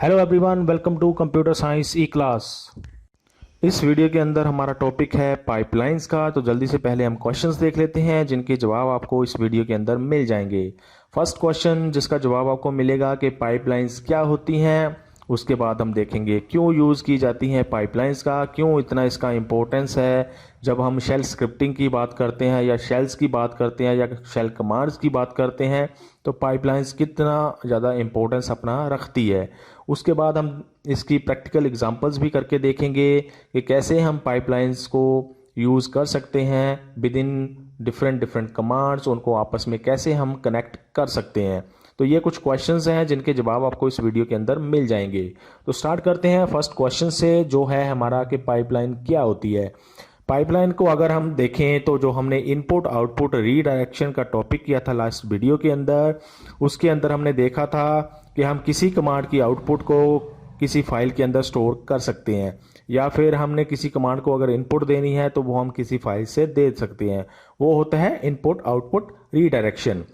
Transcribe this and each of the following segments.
Hello everyone, welcome to computer science E class. इस video के अंदर हमारा टॉपिक है पाइपलाइंस का। तो जल्दी से पहले हम क्वेश्चंस देख लेते हैं जिनके जवाब आपको इस वीडियो के अंदर मिल जाएंगे। फर्स्ट क्वेश्चन जिसका जवाब आपको मिलेगा कि पाइपलाइंस क्या होती हैं। उसके बाद हम देखेंगे क्यों यूज़ की जाती हैं पाइपलाइंस का, क्यों इतना इसका इम्पोर्टेंस है। जब हम शेल स्क्रिप्टिंग की बात करते हैं या शेल्स की बात करते हैं या शेल कमांड्स की बात करते हैं तो पाइपलाइंस कितना ज़्यादा इम्पोर्टेंस अपना रखती है। उसके बाद हम इसकी प्रैक्टिकल एग्जांपल्स भी करके देखेंगे कि कैसे हम पाइपलाइंस को यूज़ कर सकते हैं with in different different commands, उनको आपस में कैसे हम कनेक्ट कर सकते हैं। तो ये कुछ क्वेश्चंस हैं जिनके जवाब आपको इस वीडियो के अंदर मिल जाएंगे। तो स्टार्ट करते हैं फर्स्ट क्वेश्चन से, जो है हमारा कि पाइपलाइन क्या होती है। पाइपलाइन को अगर हम देखें तो जो हमने इनपुट आउटपुट रीडायरेक्शन का टॉपिक किया था लास्ट वीडियो के अंदर, उसके अंदर हमने देखा था कि हम किसी कमांड की आउटपुट को किसी फाइल के अंदर स्टोर कर सकते हैं, या फिर हमने किसी कमांड को अगर इनपुट देनी है तो वो हम किसी फाइल से दे सकते हैं। वो होता है इनपुट आउटपुट रीडायरेक्शन।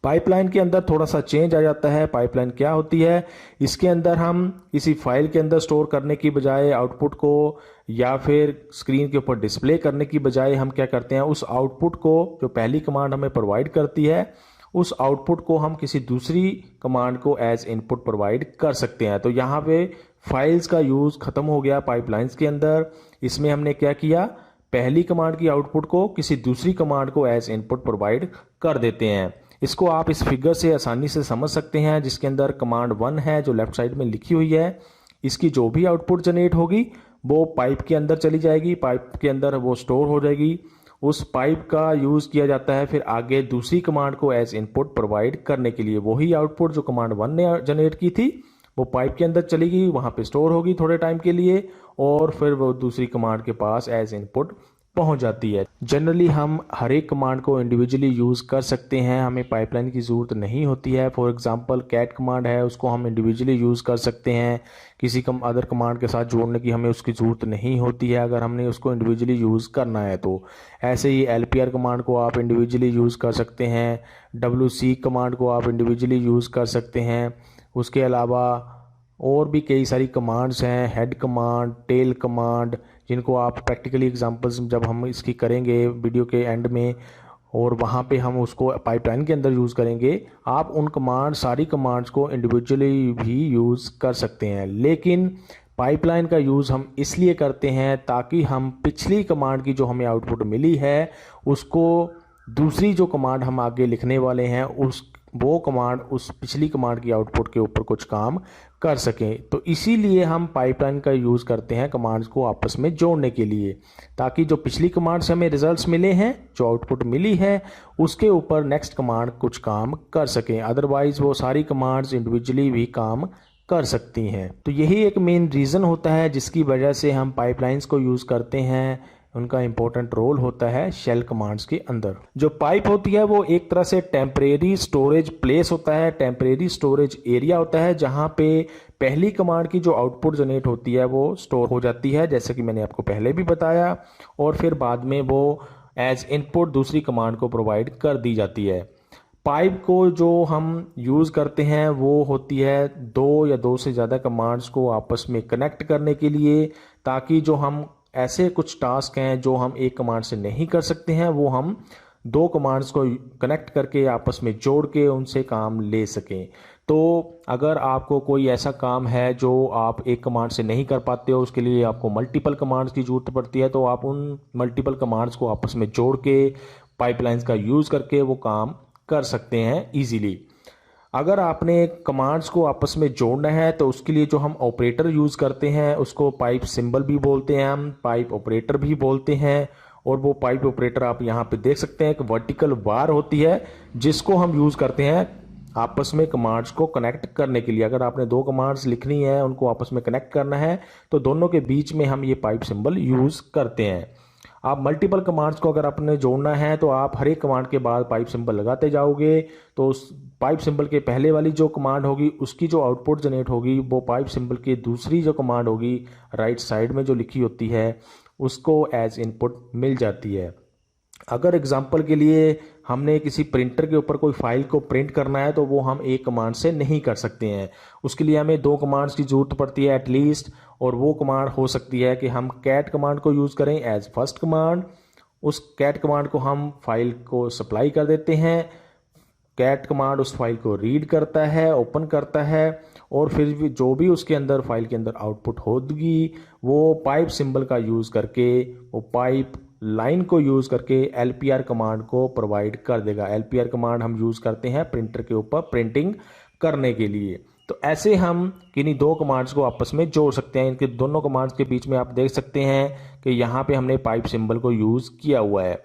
पाइपलाइन के अंदर थोड़ा सा चेंज आ जाता है। पाइपलाइन क्या होती है, इसके अंदर हम किसी फाइल के अंदर स्टोर करने की बजाय आउटपुट को, या फिर स्क्रीन के ऊपर डिस्प्ले करने की बजाय हम क्या करते हैं, उस आउटपुट को जो पहली कमांड हमें प्रोवाइड करती है उस आउटपुट को हम किसी दूसरी कमांड को एज इनपुट प्रोवाइड कर सकते हैं। तो यहाँ पे फाइल्स का यूज़ ख़त्म हो गया पाइपलाइंस के अंदर। इसमें हमने क्या किया, पहली कमांड की आउटपुट को किसी दूसरी कमांड को एज इनपुट प्रोवाइड कर देते हैं। इसको आप इस फिगर से आसानी से समझ सकते हैं, जिसके अंदर कमांड 1 है जो लेफ्ट साइड में लिखी हुई है। इसकी जो भी आउटपुट जनरेट होगी वो पाइप के अंदर चली जाएगी, पाइप के अंदर वो स्टोर हो जाएगी। उस पाइप का यूज़ किया जाता है फिर आगे दूसरी कमांड को एज इनपुट प्रोवाइड करने के लिए। वही आउटपुट जो कमांड 1 ने जनरेट की थी वो पाइप के अंदर चली गई, वहाँ पे स्टोर होगी थोड़े टाइम के लिए, और फिर वो दूसरी कमांड के पास एज इनपुट पहुंच जाती है। जनरली हम हर एक कमांड को इंडिविजुअली यूज़ कर सकते हैं, हमें पाइपलाइन की ज़रूरत नहीं होती है। फॉर एग्जांपल कैट कमांड है, उसको हम इंडिविजुअली यूज़ कर सकते हैं, किसी अदर कमांड के साथ जोड़ने की हमें उसकी ज़रूरत नहीं होती है अगर हमने उसको इंडिविजुअली यूज़ करना है तो। ऐसे ही LPR कमांड को आप इंडिविजुअली यूज़ कर सकते हैं, WC कमांड को आप इंडिविजुअली यूज़ कर सकते हैं। उसके अलावा और भी कई सारी कमांड्स हैं, हेड कमांड, टेल कमांड, जिनको आप प्रैक्टिकली एग्जांपल्स जब हम इसकी करेंगे वीडियो के एंड में और वहाँ पे हम उसको पाइपलाइन के अंदर यूज़ करेंगे, आप उन सारी कमांड्स को इंडिविजुअली भी यूज़ कर सकते हैं। लेकिन पाइपलाइन का यूज़ हम इसलिए करते हैं ताकि हम पिछली कमांड की जो हमें आउटपुट मिली है उसको दूसरी जो कमांड हम आगे लिखने वाले हैं वो कमांड उस पिछली कमांड की आउटपुट के ऊपर कुछ काम कर सकें। तो इसीलिए हम पाइपलाइन का यूज़ करते हैं कमांड्स को आपस में जोड़ने के लिए, ताकि जो पिछली कमांड से हमें रिजल्ट्स मिले हैं, जो आउटपुट मिली है, उसके ऊपर नेक्स्ट कमांड कुछ काम कर सकें। अदरवाइज़ वो सारी कमांड्स इंडिविजुअली भी काम कर सकती हैं। तो यही एक मेन रीज़न होता है जिसकी वजह से हम पाइपलाइंस को यूज़ करते हैं। उनका इंपॉर्टेंट रोल होता है शेल कमांड्स के अंदर। जो पाइप होती है वो एक तरह से टेम्परेरी स्टोरेज प्लेस होता है, टेम्परेरी स्टोरेज एरिया होता है, जहां पे पहली कमांड की जो आउटपुट जनरेट होती है वो स्टोर हो जाती है, जैसे कि मैंने आपको पहले भी बताया, और फिर बाद में वो एज इनपुट दूसरी कमांड को प्रोवाइड कर दी जाती है। पाइप को जो हम यूज़ करते हैं वो होती है दो या दो से ज़्यादा कमांड्स को आपस में कनेक्ट करने के लिए, ताकि जो हम ऐसे कुछ टास्क हैं जो हम एक कमांड से नहीं कर सकते हैं वो हम दो कमांड्स को कनेक्ट करके आपस में जोड़ के उनसे काम ले सकें। तो अगर आपको कोई ऐसा काम है जो आप एक कमांड से नहीं कर पाते हो, उसके लिए आपको मल्टीपल कमांड्स की ज़रूरत पड़ती है, तो आप उन मल्टीपल कमांड्स को आपस में जोड़ के पाइपलाइंस का यूज़ करके वो काम कर सकते हैं ईजीली। अगर आपने कमांड्स को आपस में जोड़ना है तो उसके लिए जो हम ऑपरेटर यूज़ करते हैं उसको पाइप सिंबल भी बोलते हैं, हम पाइप ऑपरेटर भी बोलते हैं। और वो पाइप ऑपरेटर आप यहाँ पे देख सकते हैं, एक वर्टिकल बार होती है जिसको हम यूज़ करते हैं आपस में कमांड्स को कनेक्ट करने के लिए। अगर आपने दो कमांड्स लिखनी है, उनको आपस में कनेक्ट करना है, तो दोनों के बीच में हम ये पाइप सिंबल यूज़ करते हैं। आप मल्टीपल कमांड्स को अगर आपने जोड़ना है तो आप हर एक कमांड के बाद पाइप सिंबल लगाते जाओगे, तो उस पाइप सिंबल के पहले वाली जो कमांड होगी उसकी जो आउटपुट जनरेट होगी वो पाइप सिंबल की दूसरी जो कमांड होगी राइट साइड में जो लिखी होती है उसको एज इनपुट मिल जाती है। अगर एग्जाम्पल के लिए हमने किसी प्रिंटर के ऊपर कोई फाइल को प्रिंट करना है तो वो हम एक कमांड से नहीं कर सकते हैं। उसके लिए हमें दो कमांड्स की ज़रूरत पड़ती है एटलीस्ट, और वो कमांड हो सकती है कि हम कैट कमांड को यूज़ करें एज फर्स्ट कमांड। उस कैट कमांड को हम फाइल को सप्लाई कर देते हैं। कैट कमांड उस फाइल को रीड करता है, ओपन करता है, और फिर भी जो भी उसके अंदर फाइल के अंदर आउटपुट होगी वो पाइप सिंबल का यूज़ करके, वो पाइप लाइन को यूज़ करके LPR कमांड को प्रोवाइड कर देगा। LPR कमांड हम यूज़ करते हैं प्रिंटर के ऊपर प्रिंटिंग करने के लिए। तो ऐसे हम किन्हीं दो कमांड्स को आपस में जोड़ सकते हैं। इनके दोनों कमांड्स के बीच में आप देख सकते हैं कि यहाँ पे हमने पाइप सिंबल को यूज़ किया हुआ है।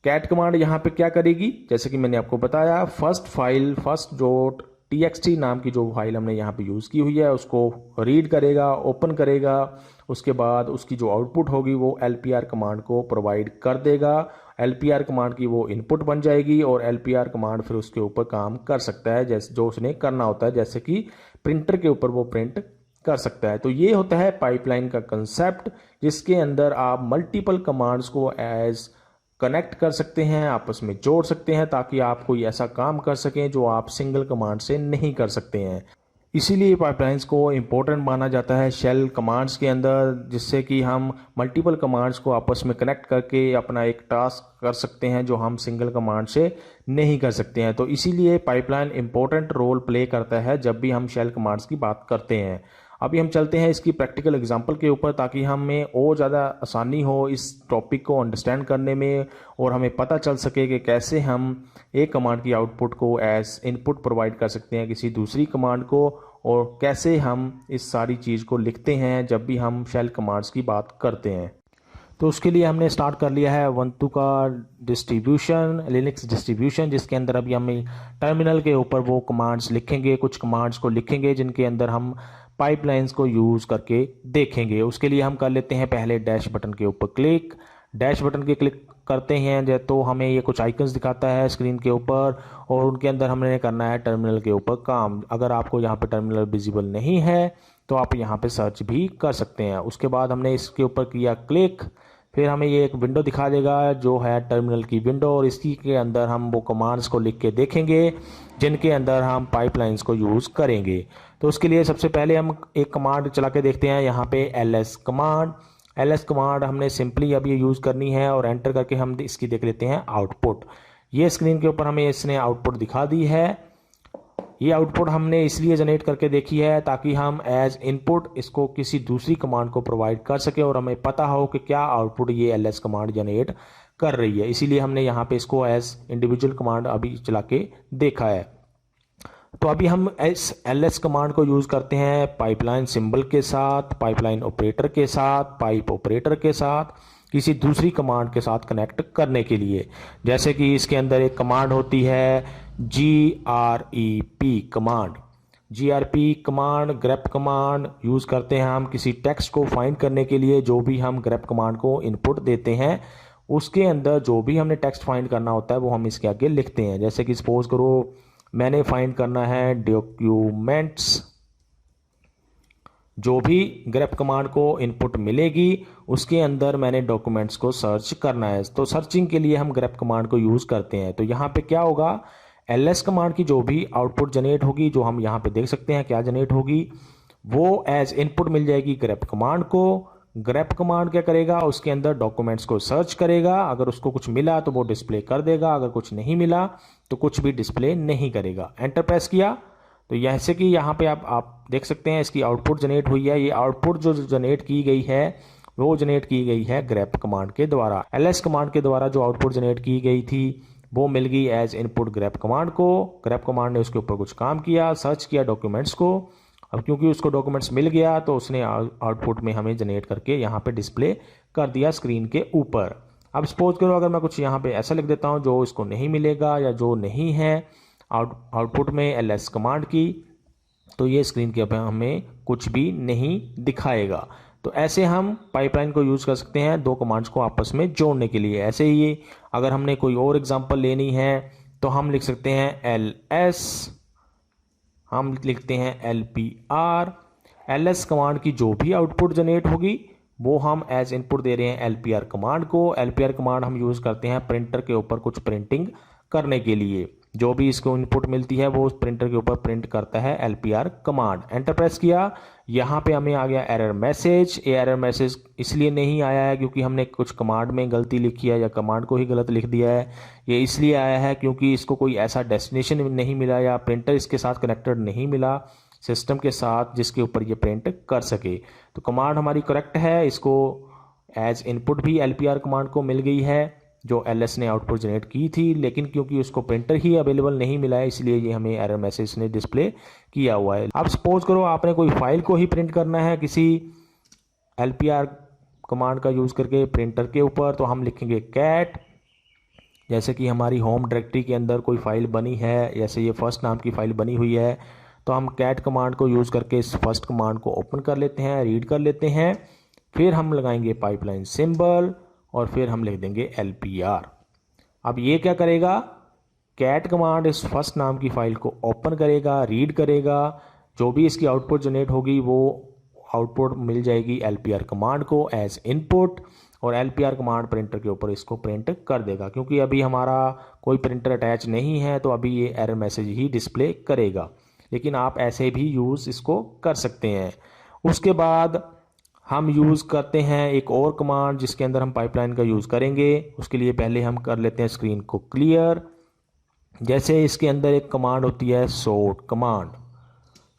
कैट कमांड यहाँ पे क्या करेगी, जैसे कि मैंने आपको बताया, फर्स्ट डॉट txt नाम की जो फाइल हमने यहाँ पे यूज़ की हुई है उसको रीड करेगा, ओपन करेगा। उसके बाद उसकी जो आउटपुट होगी वो LPR कमांड को प्रोवाइड कर देगा। LPR कमांड की वो इनपुट बन जाएगी और LPR कमांड फिर उसके ऊपर काम कर सकता है जैसे जो उसने करना होता है, जैसे कि प्रिंटर के ऊपर वो प्रिंट कर सकता है। तो ये होता है पाइपलाइन का कंसेप्ट, जिसके अंदर आप मल्टीपल कमांड्स को एज कनेक्ट कर सकते हैं, आपस में जोड़ सकते हैं, ताकि आप कोई ऐसा काम कर सकें जो आप सिंगल कमांड से नहीं कर सकते हैं। इसीलिए पाइपलाइंस को इम्पोर्टेंट माना जाता है शेल कमांड्स के अंदर, जिससे कि हम मल्टीपल कमांड्स को आपस में कनेक्ट करके अपना एक टास्क कर सकते हैं जो हम सिंगल कमांड से नहीं कर सकते हैं। तो इसीलिए पाइपलाइन इम्पोर्टेंट रोल प्ले करता है जब भी हम शेल कमांड्स की बात करते हैं। अभी हम चलते हैं इसकी प्रैक्टिकल एग्जांपल के ऊपर, ताकि हमें और ज़्यादा आसानी हो इस टॉपिक को अंडरस्टैंड करने में और हमें पता चल सके कि कैसे हम एक कमांड की आउटपुट को एज इनपुट प्रोवाइड कर सकते हैं किसी दूसरी कमांड को, और कैसे हम इस सारी चीज़ को लिखते हैं जब भी हम शेल कमांड्स की बात करते हैं। तो उसके लिए हमने स्टार्ट कर लिया है ubuntu का डिस्ट्रीब्यूशन, लिनक्स डिस्ट्रीब्यूशन, जिसके अंदर अभी हम टर्मिनल के ऊपर वो कमांड्स लिखेंगे, कुछ कमांड्स को लिखेंगे जिनके अंदर हम पाइपलाइंस को यूज़ करके देखेंगे। उसके लिए हम कर लेते हैं पहले डैश बटन के ऊपर क्लिक। डैश बटन के क्लिक करते हैं तो हमें ये कुछ आइकन्स दिखाता है स्क्रीन के ऊपर, और उनके अंदर हमने करना है टर्मिनल के ऊपर काम। अगर आपको यहाँ पे टर्मिनल विजिबल नहीं है तो आप यहाँ पे सर्च भी कर सकते हैं। उसके बाद हमने इसके ऊपर किया क्लिक, फिर हमें ये एक विंडो दिखा देगा जो है टर्मिनल की विंडो, और इसी के अंदर हम वो कमांड्स को लिख के देखेंगे जिनके अंदर हम पाइपलाइंस को यूज़ करेंगे। तो उसके लिए सबसे पहले हम एक कमांड चला के देखते हैं, यहाँ पे ls कमांड। ls कमांड हमने सिंपली अब ये यूज़ करनी है और एंटर करके हम इसकी देख लेते हैं आउटपुट। ये स्क्रीन के ऊपर हमें इसने आउटपुट दिखा दी है। ये आउटपुट हमने इसलिए जनरेट करके देखी है ताकि हम एज इनपुट इसको किसी दूसरी कमांड को प्रोवाइड कर सके और हमें पता हो कि क्या आउटपुट ये ls कमांड जनरेट कर रही है। इसीलिए हमने यहाँ पे इसको एज इंडिविजुअल कमांड अभी चला के देखा है। तो अभी हम इस ls कमांड को यूज़ करते हैं पाइपलाइन सिंबल के साथ, पाइपलाइन ऑपरेटर के साथ, पाइप ऑपरेटर के साथ, किसी दूसरी कमांड के साथ कनेक्ट करने के लिए। जैसे कि इसके अंदर एक कमांड होती है grep command. grep command grep command use करते हैं हम किसी टेक्स्ट को फाइंड करने के लिए। जो भी हम grep कमांड को इनपुट देते हैं उसके अंदर जो भी हमने टेक्स्ट फाइंड करना होता है वो हम इसके आगे लिखते हैं। जैसे कि सपोज करो मैंने फाइंड करना है डॉक्यूमेंट्स, जो भी grep कमांड को इनपुट मिलेगी उसके अंदर मैंने डॉक्यूमेंट्स को सर्च करना है। तो सर्चिंग के लिए हम grep कमांड को यूज़ करते हैं। तो यहाँ पे क्या होगा, ls कमांड की जो भी आउटपुट जनरेट होगी, जो हम यहाँ पे देख सकते हैं क्या जनरेट होगी, वो एज इनपुट मिल जाएगी grep कमांड को। grep कमांड क्या करेगा, उसके अंदर डॉक्यूमेंट्स को सर्च करेगा, अगर उसको कुछ मिला तो वो डिस्प्ले कर देगा, अगर कुछ नहीं मिला तो कुछ भी डिस्प्ले नहीं करेगा। एंटर प्रेस किया तो जैसे कि यहाँ पे आप देख सकते हैं इसकी आउटपुट जनरेट हुई है। ये आउटपुट जो जनरेट की गई है वो जनरेट की गई है grep कमांड के द्वारा। ls कमांड के द्वारा जो आउटपुट जनरेट की गई थी वो मिल गई एज इनपुट grep कमांड को। grep कमांड ने उसके ऊपर कुछ काम किया, सर्च किया डॉक्यूमेंट्स को। अब क्योंकि उसको डॉक्यूमेंट्स मिल गया तो उसने आउटपुट में हमें जनरेट करके यहाँ पे डिस्प्ले कर दिया स्क्रीन के ऊपर। अब सपोज करो अगर मैं कुछ यहाँ पे ऐसा लिख देता हूँ जो इसको नहीं मिलेगा या जो नहीं है आउटपुट में ls कमांड की, तो ये स्क्रीन के ऊपर हमें कुछ भी नहीं दिखाएगा। तो ऐसे हम पाइपलाइन को यूज़ कर सकते हैं दो कमांड्स को आपस में जोड़ने के लिए। ऐसे ही अगर हमने कोई और एग्जांपल लेनी है तो हम लिख सकते हैं ls, हम लिखते हैं lpr। ls कमांड की जो भी आउटपुट जनरेट होगी वो हम एज इनपुट दे रहे हैं LPR कमांड को। LPR कमांड हम यूज़ करते हैं प्रिंटर के ऊपर कुछ प्रिंटिंग करने के लिए। जो भी इसको इनपुट मिलती है वो उस प्रिंटर के ऊपर प्रिंट करता है LPR कमांड। एंटर प्रेस किया, यहाँ पे हमें आ गया एरर मैसेज। ये एरर मैसेज इसलिए नहीं आया है क्योंकि हमने कुछ कमांड में गलती लिखी है या कमांड को ही गलत लिख दिया है। ये इसलिए आया है क्योंकि इसको कोई ऐसा डेस्टिनेशन नहीं मिला या प्रिंटर इसके साथ कनेक्टेड नहीं मिला सिस्टम के साथ जिसके ऊपर ये प्रिंट कर सके। तो कमांड हमारी करेक्ट है, इसको एज इनपुट भी LPR कमांड को मिल गई है जो LS ने आउटपुट जनरेट की थी, लेकिन क्योंकि उसको प्रिंटर ही अवेलेबल नहीं मिला है इसलिए ये हमें एरर मैसेज ने डिस्प्ले किया हुआ है। अब सपोज करो आपने कोई फाइल को ही प्रिंट करना है किसी LPR कमांड का यूज़ करके प्रिंटर के ऊपर, तो हम लिखेंगे कैट। जैसे कि हमारी होम डायरेक्टरी के अंदर कोई फाइल बनी है, जैसे ये फर्स्ट नाम की फाइल बनी हुई है, तो हम कैट कमांड को यूज़ करके इस फर्स्ट कमांड को ओपन कर लेते हैं, रीड कर लेते हैं। फिर हम लगाएंगे पाइपलाइन सिंबल और फिर हम लिख देंगे LPR। अब ये क्या करेगा, कैट कमांड इस फर्स्ट नाम की फाइल को ओपन करेगा, रीड करेगा, जो भी इसकी आउटपुट जनरेट होगी वो आउटपुट मिल जाएगी LPR कमांड को एज इनपुट, और LPR कमांड प्रिंटर के ऊपर इसको प्रिंट कर देगा। क्योंकि अभी हमारा कोई प्रिंटर अटैच नहीं है तो अभी ये एरर मैसेज ही डिस्प्ले करेगा, लेकिन आप ऐसे भी यूज़ इसको कर सकते हैं। उसके बाद हम यूज़ करते हैं एक और कमांड जिसके अंदर हम पाइपलाइन का यूज़ करेंगे। उसके लिए पहले हम कर लेते हैं स्क्रीन को क्लियर। जैसे इसके अंदर एक कमांड होती है सॉर्ट कमांड।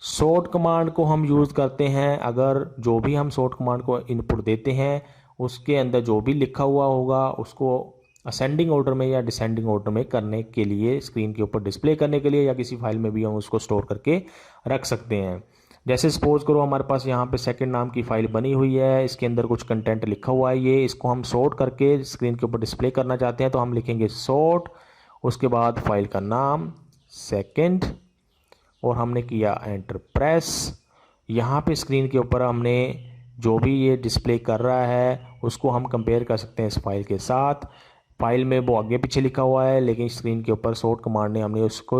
सॉर्ट कमांड को हम यूज़ करते हैं अगर जो भी हम सॉर्ट कमांड को इनपुट देते हैं उसके अंदर जो भी लिखा हुआ होगा उसको असेंडिंग ऑर्डर में या डिसेंडिंग ऑर्डर में करने के लिए, स्क्रीन के ऊपर डिस्प्ले करने के लिए, या किसी फाइल में भी हम उसको स्टोर करके रख सकते हैं। जैसे सपोज करो हमारे पास यहाँ पे सेकंड नाम की फाइल बनी हुई है, इसके अंदर कुछ कंटेंट लिखा हुआ है, ये इसको हम सॉर्ट करके स्क्रीन के ऊपर डिस्प्ले करना चाहते हैं, तो हम लिखेंगे सॉर्ट, उसके बाद फाइल का नाम सेकंड, और हमने किया एंटर प्रेस। यहाँ पे स्क्रीन के ऊपर हमने जो भी ये डिस्प्ले कर रहा है उसको हम कंपेयर कर सकते हैं इस फाइल के साथ। फाइल में वो आगे पीछे लिखा हुआ है, लेकिन स्क्रीन के ऊपर सॉर्ट कमांड ने हमने उसको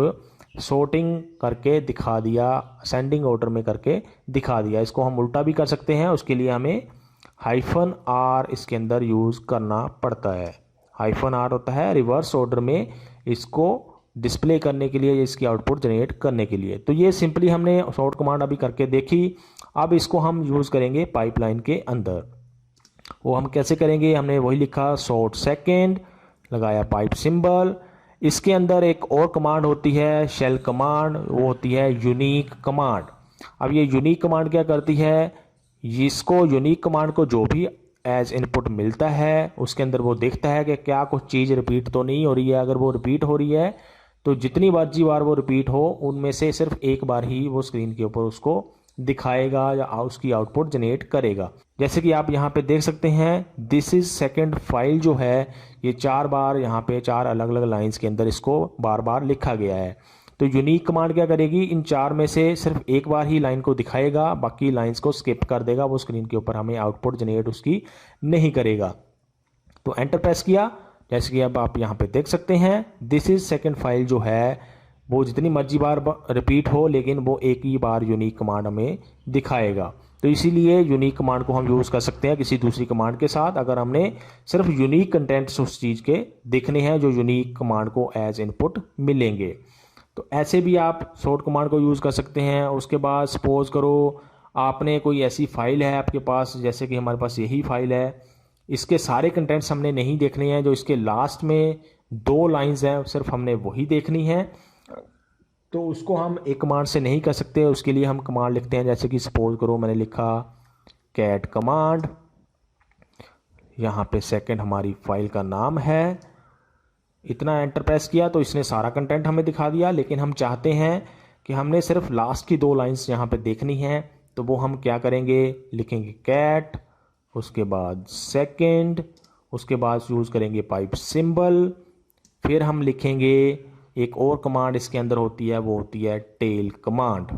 सॉर्टिंग करके दिखा दिया, असेंडिंग ऑर्डर में करके दिखा दिया। इसको हम उल्टा भी कर सकते हैं, उसके लिए हमें -R इसके अंदर यूज़ करना पड़ता है। -R होता है रिवर्स ऑर्डर में इसको डिस्प्ले करने के लिए, इसकी आउटपुट जनरेट करने के लिए। तो ये सिंपली हमने सॉर्ट कमांड अभी करके देखी। अब इसको हम यूज़ करेंगे पाइपलाइन के अंदर। वो हम कैसे करेंगे, हमने वही लिखा सॉर्ट सेकेंड, लगाया पाइप सिंबल। इसके अंदर एक और कमांड होती है शेल कमांड, वो होती है यूनिक कमांड। अब ये यूनिक कमांड क्या करती है, इसको यूनिक कमांड को जो भी एज इनपुट मिलता है उसके अंदर वो देखता है कि क्या कुछ चीज़ रिपीट तो नहीं हो रही है। अगर वो रिपीट हो रही है तो जितनी मर्जी बार वो रिपीट हो उनमें से सिर्फ एक बार ही वो स्क्रीन के ऊपर उसको दिखाएगा या उसकी आउटपुट जनरेट करेगा। जैसे कि आप यहाँ पे देख सकते हैं दिस इज सेकंड फाइल जो है ये 4 बार यहाँ पे 4 अलग अलग लाइंस के अंदर इसको बार बार लिखा गया है। तो यूनिक कमांड क्या करेगी, इन 4 में से सिर्फ एक बार ही लाइन को दिखाएगा, बाकी लाइंस को स्किप कर देगा, वो स्क्रीन के ऊपर हमें आउटपुट जनरेट उसकी नहीं करेगा। तो एंटर प्रेस किया, जैसे कि अब आप यहाँ पे देख सकते हैं दिस इज सेकंड फाइल जो है वो जितनी मर्जी बार रिपीट हो लेकिन वो एक ही बार यूनिक कमांड हमें दिखाएगा। तो इसीलिए यूनिक कमांड को हम यूज़ कर सकते हैं किसी दूसरी कमांड के साथ अगर हमने सिर्फ यूनिक कंटेंट्स उस चीज़ के देखने हैं जो यूनिक कमांड को एज इनपुट मिलेंगे। तो ऐसे भी आप सॉर्ट कमांड को यूज़ कर सकते हैं। उसके बाद सपोज करो आपने कोई ऐसी फाइल है आपके पास, जैसे कि हमारे पास यही फाइल है, इसके सारे कंटेंट्स हमने नहीं देखने हैं, जो इसके लास्ट में 2 लाइंस हैं सिर्फ हमने वही देखनी है। तो उसको हम एक कमांड से नहीं कर सकते, उसके लिए हम कमांड लिखते हैं। जैसे कि सपोज करो मैंने लिखा कैट कमांड, यहाँ पे सेकंड हमारी फाइल का नाम है, इतना एंटर प्रेस किया तो इसने सारा कंटेंट हमें दिखा दिया। लेकिन हम चाहते हैं कि हमने सिर्फ लास्ट की 2 लाइंस यहाँ पे देखनी है, तो वो हम क्या करेंगे, लिखेंगे कैट, उसके बाद सेकंड, उसके बाद यूज़ करेंगे पाइप सिंबल, फिर हम लिखेंगे एक और कमांड इसके अंदर होती है, वो होती है टेल कमांड।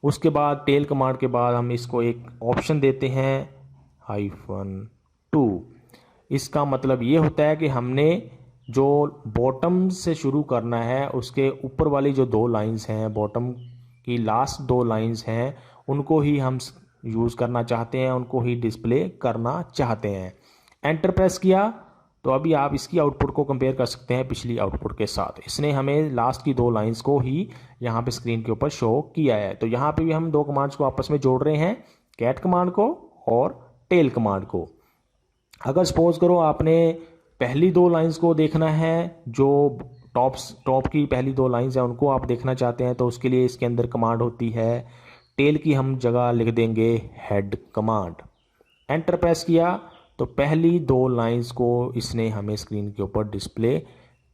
उसके बाद टेल कमांड के बाद हम इसको एक ऑप्शन देते हैं -2। इसका मतलब ये होता है कि हमने जो बॉटम से शुरू करना है उसके ऊपर वाली जो 2 लाइंस हैं, बॉटम की लास्ट 2 लाइंस हैं, उनको ही हम यूज़ करना चाहते हैं उनको ही डिस्प्ले करना चाहते हैं। एंटर प्रेस किया तो अभी आप इसकी आउटपुट को कंपेयर कर सकते हैं पिछली आउटपुट के साथ। इसने हमें लास्ट की 2 लाइंस को ही यहाँ पे स्क्रीन के ऊपर शो किया है। तो यहाँ पे भी हम 2 कमांड्स को आपस में जोड़ रहे हैं, कैट कमांड को और टेल कमांड को। अगर सपोज करो आपने पहली 2 लाइंस को देखना है, जो टॉप की पहली 2 लाइंस हैं उनको आप देखना चाहते हैं, तो उसके लिए इसके अंदर कमांड होती है, टेल की हम जगह लिख देंगे हेड कमांड। एंटर प्रेस किया तो पहली 2 लाइंस को इसने हमें स्क्रीन के ऊपर डिस्प्ले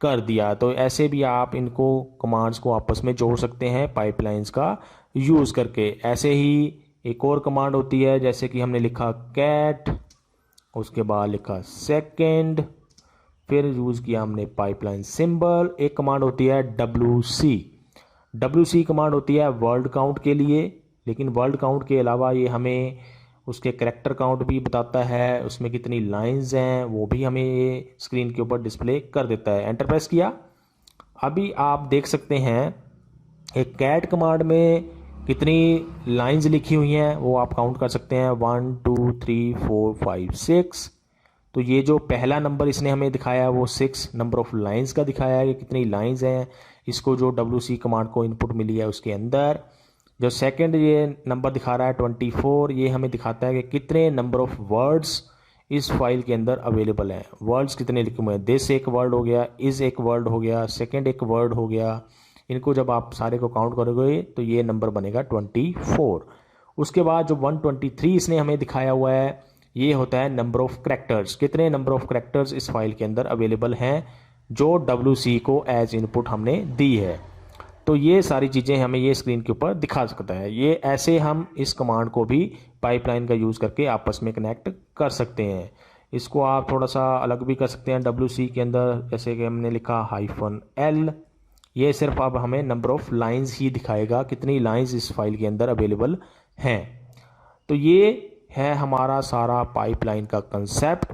कर दिया। तो ऐसे भी आप इनको कमांड्स को आपस में जोड़ सकते हैं पाइपलाइंस का यूज़ करके। ऐसे ही एक और कमांड होती है, जैसे कि हमने लिखा कैट, उसके बाद लिखा सेकंड, फिर यूज़ किया हमने पाइपलाइन सिंबल। एक कमांड होती है WC कमांड होती है वर्ड काउंट के लिए, लेकिन वर्ड काउंट के अलावा ये हमें उसके कैरेक्टर काउंट भी बताता है, उसमें कितनी लाइंस हैं वो भी हमें ये स्क्रीन के ऊपर डिस्प्ले कर देता है। एंटर प्रेस किया, अभी आप देख सकते हैं एक कैट कमांड में कितनी लाइंस लिखी हुई हैं वो आप काउंट कर सकते हैं, 1 2 3 4 5 6। तो ये जो पहला नंबर इसने हमें दिखाया है वो 6 नंबर ऑफ लाइंस का दिखाया है कि कितनी लाइंस हैं इसको जो WC कमांड को इनपुट मिली है उसके अंदर। जो सेकंड ये नंबर दिखा रहा है 24, ये हमें दिखाता है कि कितने नंबर ऑफ वर्ड्स इस फाइल के अंदर अवेलेबल हैं। वर्ड्स कितने लिखे हुए हैं, दिस एक वर्ड हो गया, इज एक वर्ड हो गया, सेकंड एक वर्ड हो गया। इनको जब आप सारे को काउंट करोगे तो ये नंबर बनेगा 24। उसके बाद जो 123 इसने हमें दिखाया हुआ है ये होता है नंबर ऑफ करैक्टर्स, कितने नंबर ऑफ करैक्टर्स इस फाइल के अंदर अवेलेबल हैं जो WC को एज इनपुट हमने दी है। तो ये सारी चीज़ें हमें ये स्क्रीन के ऊपर दिखा सकता है। ये ऐसे हम इस कमांड को भी पाइपलाइन का यूज़ करके आपस में कनेक्ट कर सकते हैं। इसको आप थोड़ा सा अलग भी कर सकते हैं WC के अंदर, जैसे कि हमने लिखा -L, ये सिर्फ अब हमें नंबर ऑफ लाइंस ही दिखाएगा, कितनी लाइंस इस फाइल के अंदर अवेलेबल हैं। तो ये है हमारा सारा पाइपलाइन का कंसेप्ट,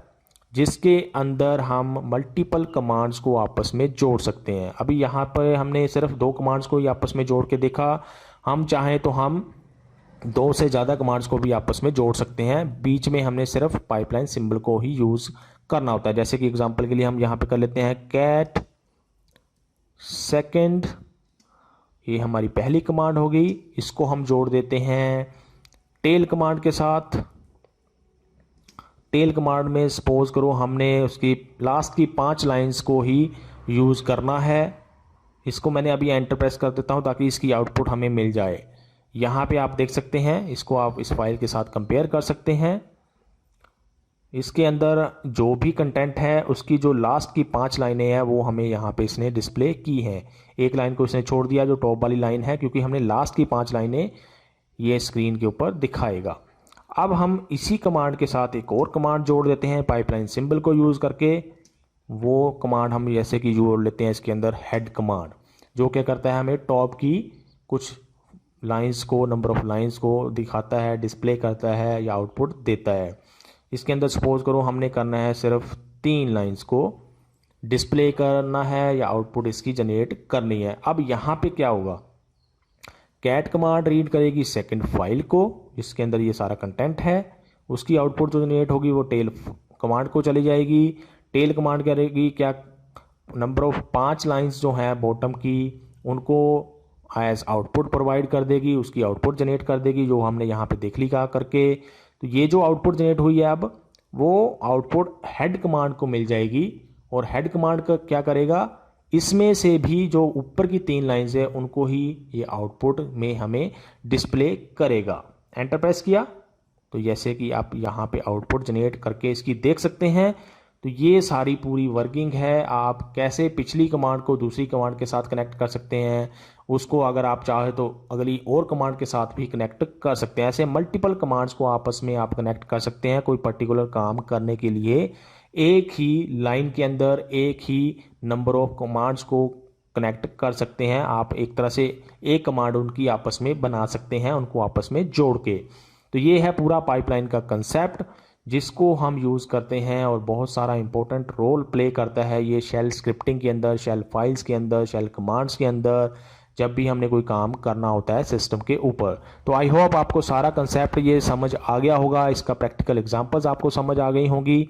जिसके अंदर हम मल्टीपल कमांड्स को आपस में जोड़ सकते हैं। अभी यहाँ पर हमने सिर्फ 2 कमांड्स को ही आपस में जोड़ के देखा, हम चाहें तो हम 2 से ज़्यादा कमांड्स को भी आपस में जोड़ सकते हैं। बीच में हमने सिर्फ पाइपलाइन सिंबल को ही यूज़ करना होता है। जैसे कि एग्जांपल के लिए हम यहाँ पे कर लेते हैं कैट सेकंड, ये हमारी पहली कमांड होगी, इसको हम जोड़ देते हैं टेल कमांड के साथ। टेल कमांड में सपोज करो हमने उसकी लास्ट की 5 लाइंस को ही यूज़ करना है। इसको मैंने अभी एंटर प्रेस कर देता हूं ताकि इसकी आउटपुट हमें मिल जाए। यहाँ पे आप देख सकते हैं, इसको आप इस फाइल के साथ कंपेयर कर सकते हैं। इसके अंदर जो भी कंटेंट है उसकी जो लास्ट की 5 लाइनें हैं वो हमें यहाँ पे इसने डिस्प्ले की हैं। एक लाइन को इसने छोड़ दिया जो टॉप वाली लाइन है, क्योंकि हमने लास्ट की 5 लाइनें ये स्क्रीन के ऊपर दिखाएगा। अब हम इसी कमांड के साथ एक और कमांड जोड़ देते हैं पाइपलाइन सिंबल को यूज़ करके। वो कमांड हम जैसे कि जोड़ लेते हैं इसके अंदर हेड कमांड, जो क्या करता है हमें टॉप की कुछ लाइंस को, नंबर ऑफ लाइंस को दिखाता है, डिस्प्ले करता है या आउटपुट देता है। इसके अंदर सपोज करो हमने करना है सिर्फ 3 लाइंस को डिस्प्ले करना है या आउटपुट इसकी जनरेट करनी है। अब यहाँ पे क्या होगा, कैट कमांड रीड करेगी सेकंड फाइल को जिसके अंदर ये सारा कंटेंट है, उसकी आउटपुट जो जनरेट होगी वो टेल कमांड को चली जाएगी। टेल कमांड करेगी क्या, नंबर ऑफ 5 लाइंस जो हैं बॉटम की उनको एज आउटपुट प्रोवाइड कर देगी, उसकी आउटपुट जनरेट कर देगी जो हमने यहाँ पे देख लिया करके। तो ये जो आउटपुट जनरेट हुई है अब वो आउटपुट हेड कमांड को मिल जाएगी, और हेड कमांड का क्या करेगा, इसमें से भी जो ऊपर की 3 लाइंस है उनको ही ये आउटपुट में हमें डिस्प्ले करेगा। एंटर प्रेस किया तो जैसे कि आप यहाँ पे आउटपुट जनरेट करके इसकी देख सकते हैं। तो ये सारी पूरी वर्किंग है, आप कैसे पिछली कमांड को दूसरी कमांड के साथ कनेक्ट कर सकते हैं, उसको अगर आप चाहे तो अगली और कमांड के साथ भी कनेक्ट कर सकते हैं। ऐसे मल्टीपल कमांड्स को आपस में आप कनेक्ट कर सकते हैं कोई पर्टिकुलर काम करने के लिए। एक ही लाइन के अंदर एक ही नंबर ऑफ कमांड्स को कनेक्ट कर सकते हैं आप, एक तरह से एक कमांड उनकी आपस में बना सकते हैं उनको आपस में जोड़ के। तो ये है पूरा पाइपलाइन का कंसेप्ट जिसको हम यूज़ करते हैं और बहुत सारा इंपॉर्टेंट रोल प्ले करता है ये शेल स्क्रिप्टिंग के अंदर, शेल फाइल्स के अंदर, शेल कमांड्स के अंदर। जब भी हमने कोई काम करना होता है सिस्टम के ऊपर। तो आई होप आपको सारा कंसेप्ट ये समझ आ गया होगा, इसका प्रैक्टिकल एग्जांपल्स आपको समझ आ गई होंगी।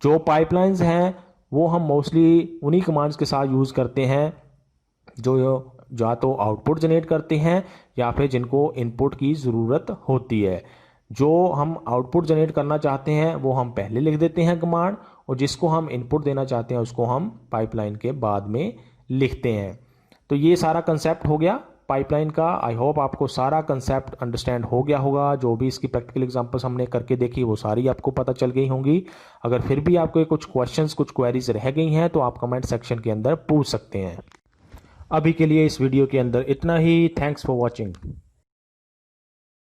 जो पाइपलाइंस हैं वो हम मोस्टली उन्हीं कमांड्स के साथ यूज़ करते हैं जो या तो आउटपुट जनरेट करते हैं या फिर जिनको इनपुट की ज़रूरत होती है। जो हम आउटपुट जनरेट करना चाहते हैं वो हम पहले लिख देते हैं कमांड, और जिसको हम इनपुट देना चाहते हैं उसको हम पाइपलाइन के बाद में लिखते हैं। तो ये सारा कंसेप्ट हो गया पाइपलाइन का। आई होप आपको सारा कंसेप्ट अंडरस्टैंड हो गया होगा। जो भी इसकी प्रैक्टिकल एग्जांपल्स हमने करके देखी वो सारी आपको पता चल गई होंगी। अगर फिर भी आपको कुछ क्वेश्चंस कुछ क्वेरीज रह गई हैं तो आप कमेंट सेक्शन के अंदर पूछ सकते हैं। अभी के लिए इस वीडियो के अंदर इतना ही। Thanks for watching.